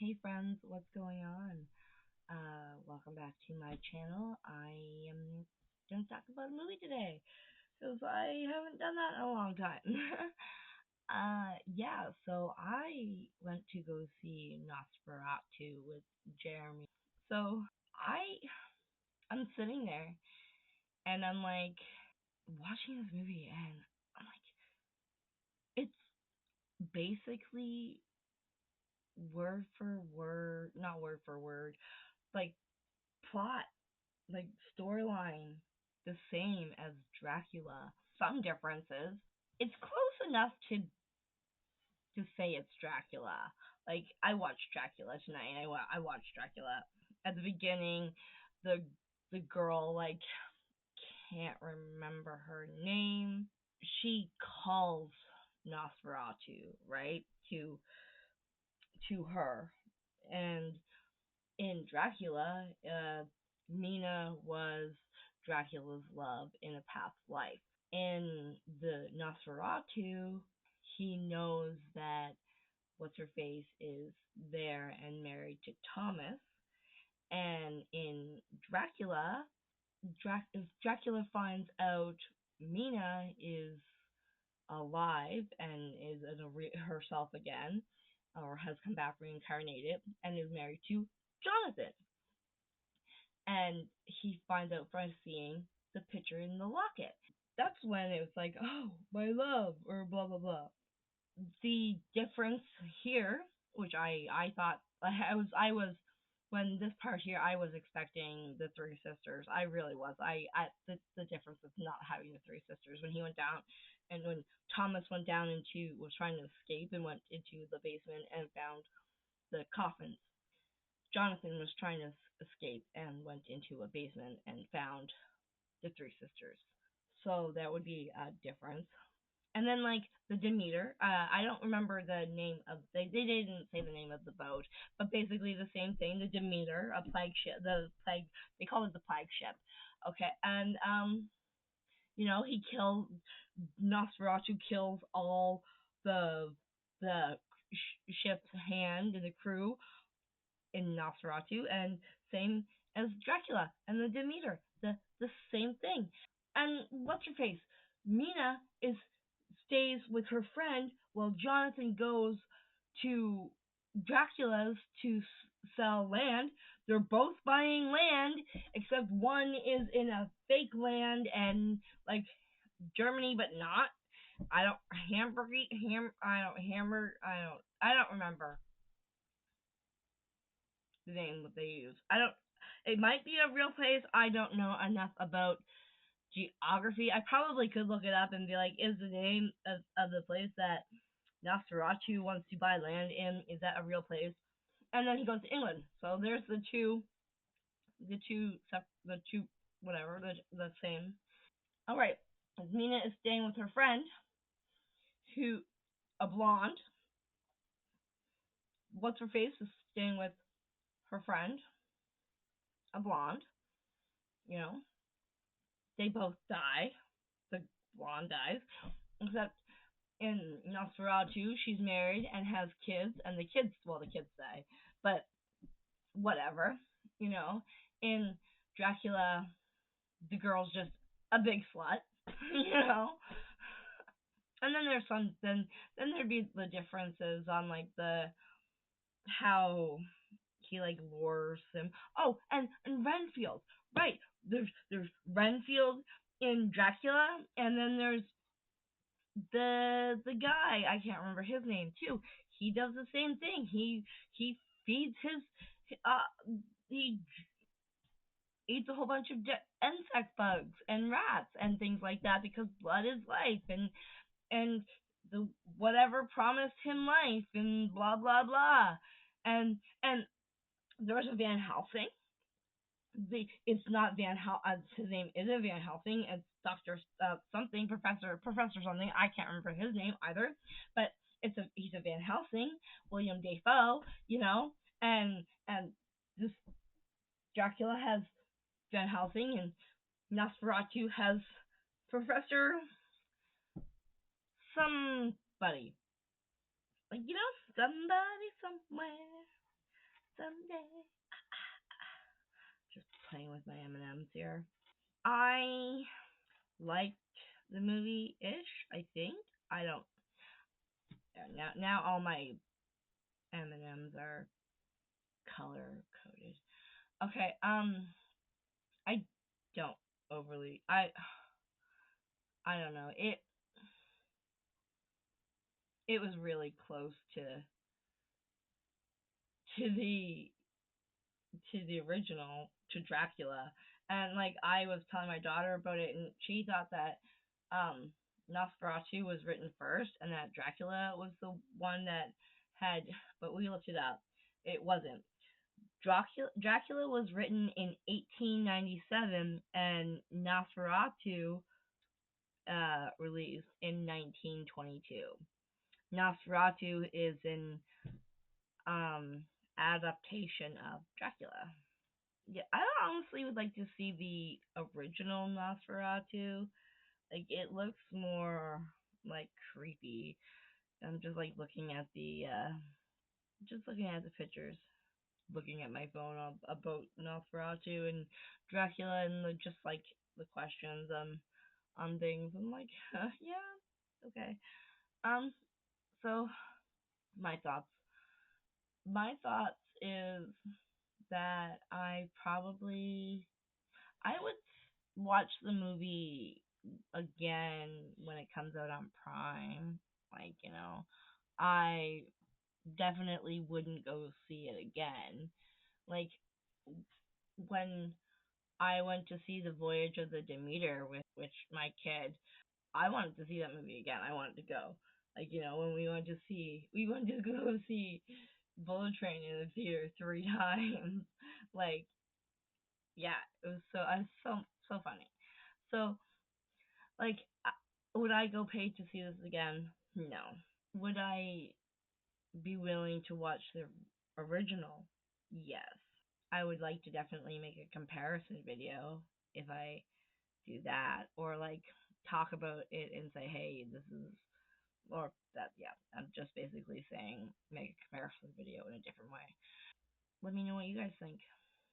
Hey friends, what's going on? Welcome back to my channel. I am gonna talk about a movie today because I haven't done that in a long time. Yeah, so I went to go see Nosferatu with Jeremy. So I'm sitting there and I'm like watching this movie and I'm like, it's basically word for word, not word for word, like plot, like storyline, the same as Dracula. Some differences. It's close enough to say it's Dracula. Like I watched Dracula tonight. I watched Dracula at the beginning. The the girl like can't remember her name. She calls Nosferatu right to her, and in Dracula, Mina was Dracula's love in a past life. In the Nosferatu, he knows that what's her face is there and married to Thomas. And in Dracula, Dracula finds out Mina is alive and is herself again, or has come back reincarnated, and is married to Jonathan. And he finds out by seeing the picture in the locket. That's when it was like, oh, my love, or blah blah blah. The difference here, which I thought I was when this part here I was expecting the three sisters. I really was. The difference is not having the three sisters. When he went down, and when Thomas went down into was trying to escape and went into the basement and found the coffins. Jonathan was trying to escape and went into a basement and found the three sisters. So that would be a difference. And then like the Demeter, I don't remember the name of they didn't say the name of the boat, but basically the same thing. The Demeter, a plague ship, the plague they call it the plague ship. Okay, and he kills Nosferatu kills all the the ship's hand and the crew in Nosferatu, and same as Dracula and the Demeter, the same thing. And what's her face? Mina is stays with her friend while Jonathan goes to Dracula's to sell land. They're both buying land, except one is in a fake land and like Germany, but not. I don't I don't remember the name that they use. I don't. It might be a real place. I don't know enough about geography. I probably could look it up and be like, is the name of the place that Nosferatu wants to buy land in, is that a real place? And then he goes to England. So there's the two, whatever, the same. All right. Mina is staying with her friend, who a blonde. What's her face is staying with her friend, a blonde. You know, they both die. The blonde dies, except in Nosferatu, she's married and has kids, and the kids die, but whatever, you know. In Dracula, the girl's just a big slut, you know. And then then there'd be the differences on like the how he like lures him. Oh, and Renfield, right? There's Renfield in Dracula, and then there's the guy, I can't remember his name too. He does the same thing. He feeds he eats a whole bunch of insect bugs and rats and things like that because blood is life, and the whatever promised him life and blah blah blah. And there was a Van Helsing. It's not Van Hel. His name isn't Van Helsing. It's Doctor something, Professor something. I can't remember his name either. But he's a Van Helsing, William Dafoe, and this Dracula has Van Helsing, and Nosferatu has Professor somebody, like somebody somewhere. Someday. Just playing with my M&Ms here. I liked the movie ish. I think I don't. Now all my M&Ms are color coded. Okay. I don't overly. I don't know. It was really close to the to the original, to Dracula. And like I was telling my daughter about it, and she thought that um Nosferatu was written first, and that Dracula was the one that had. But we looked it up. It wasn't. Dracula was written in 1897, and Nosferatu released in 1922. Nosferatu is an um adaptation of Dracula. Yeah, I honestly would like to see the original Nosferatu. Like it looks more like creepy. I'm just like looking at the pictures, looking at my phone about Nosferatu and Dracula, and just like the questions on things. I'm like, yeah, okay. Um, so my thoughts. My thoughts is that I would watch the movie again when it comes out on Prime. Like, I definitely wouldn't go see it again. Like when I went to see The Voyage of the Demeter with which my kid, I wanted to see that movie again. I wanted to go. Like, when we went to go see Bullet Train in the theater 3 times. Like, yeah, it was so funny. So, like, would I go pay to see this again? No. Would I be willing to watch the original? Yes. I would like to definitely make a comparison video if I do that, or like talk about it and say, hey, this is, or that, yeah, I'm just basically saying make a comparison video in a different way. Let me know what you guys think.